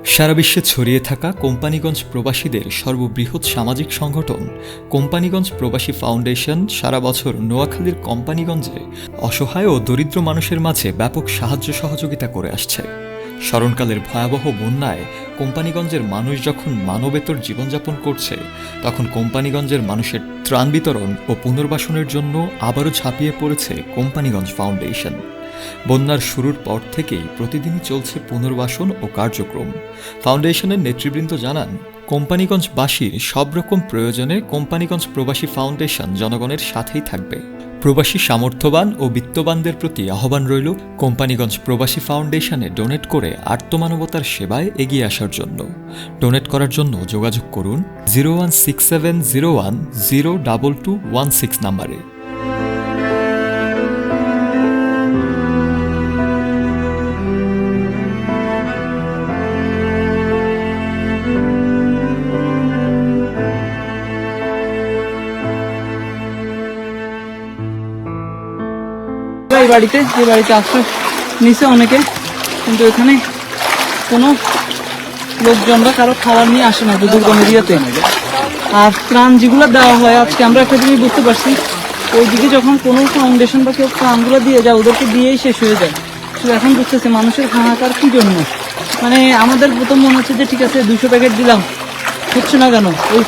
সারা বিশ্বে ছড়িয়ে থাকা কোম্পানিগঞ্জ প্রবাসীদের সর্ববৃহৎ সামাজিক সংগঠন কোম্পানিগঞ্জ প্রবাসী ফাউন্ডেশন সারা বছর নোয়াখালীর কোম্পানিগঞ্জে অসহায় ও দরিদ্র মানুষের মাঝে ব্যাপক সাহায্য সহযোগিতা করে আসছে। স্মরণকালের ভয়াবহ বন্যায় কোম্পানিগঞ্জের মানুষ যখন মানবেতর জীবনযাপন করছে, তখন কোম্পানিগঞ্জের মানুষের ত্রাণ বিতরণ ও পুনর্বাসনের জন্য আবারও ঝাঁপিয়ে পড়েছে কোম্পানিগঞ্জ ফাউন্ডেশন। বন্যার শুরুর পর থেকেই প্রতিদিনই চলছে পুনর্বাসন ও কার্যক্রম। ফাউন্ডেশনের নেতৃবৃন্দ জানান, কোম্পানিগঞ্জবাসীর সব রকম প্রয়োজনে কোম্পানিগঞ্জ প্রবাসী ফাউন্ডেশন জনগণের সাথেই থাকবে। প্রবাসী সামর্থ্যবান ও বিত্তবানদের প্রতি আহ্বান রইল কোম্পানিগঞ্জ প্রবাসী ফাউন্ডেশনে ডোনেট করে আর্তমানবতার সেবায় এগিয়ে আসার জন্য। ডোনেট করার জন্য যোগাযোগ করুন 01670102216 নম্বরে। এই বাড়িতে আশ্রয় নিচে অনেকে, কিন্তু এখানে কোনো লোকজনরা কারো খাবার নিয়ে আসে না দুর্গম এরিয়াতে। আর ত্রাণ যেগুলো দেওয়া হয়, আজকে আমরা একটা জিনিস বুঝতে পারছি, ওইদিকে যখন কোনো ফাউন্ডেশন বা কেউ ত্রাণগুলো দিয়ে যায়, ওদেরকে দিয়েই শেষ হয়ে যায়। তো এখন বুঝতেছে মানুষের হাহাকার কি জন্য। মানে আমাদের প্রথম মনে হচ্ছে যে ঠিক আছে 200 প্যাকেট দিলাম, হচ্ছে না কেন? ওই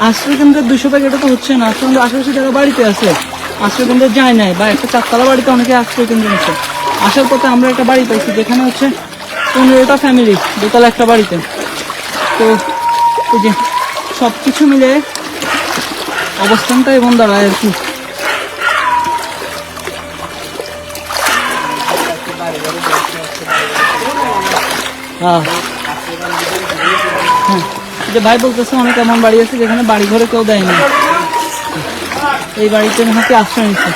আশ্রয় কেন্দ্রের 200 প্যাকেটও তো হচ্ছে না। আশ্রয় কেন্দ্র আশেপাশে যারা বাড়িতে আছে আশ্রয় কেন্দ্রে যায় নাই, বা একটা 4তলা বাড়িতে অনেকে আশ্রয় কেন্দ্রে আছে। আসার পথে আমরা একটা বাড়ি পাইছি যেখানে হচ্ছে 15টা ফ্যামিলি, দোতলা একটা বাড়িতে। তো ওই যে সব কিছু মিলে অবস্থানটা এমন দাঁড়ায় আর কি। হ্যাঁ, যে ভাই বলতেছে অনেক এমন বাড়ি আছে যেখানে বাড়ি ঘরে কেউ দেয়নি, এই বাড়িতে নাকি আশ্রয় নিচ্ছে।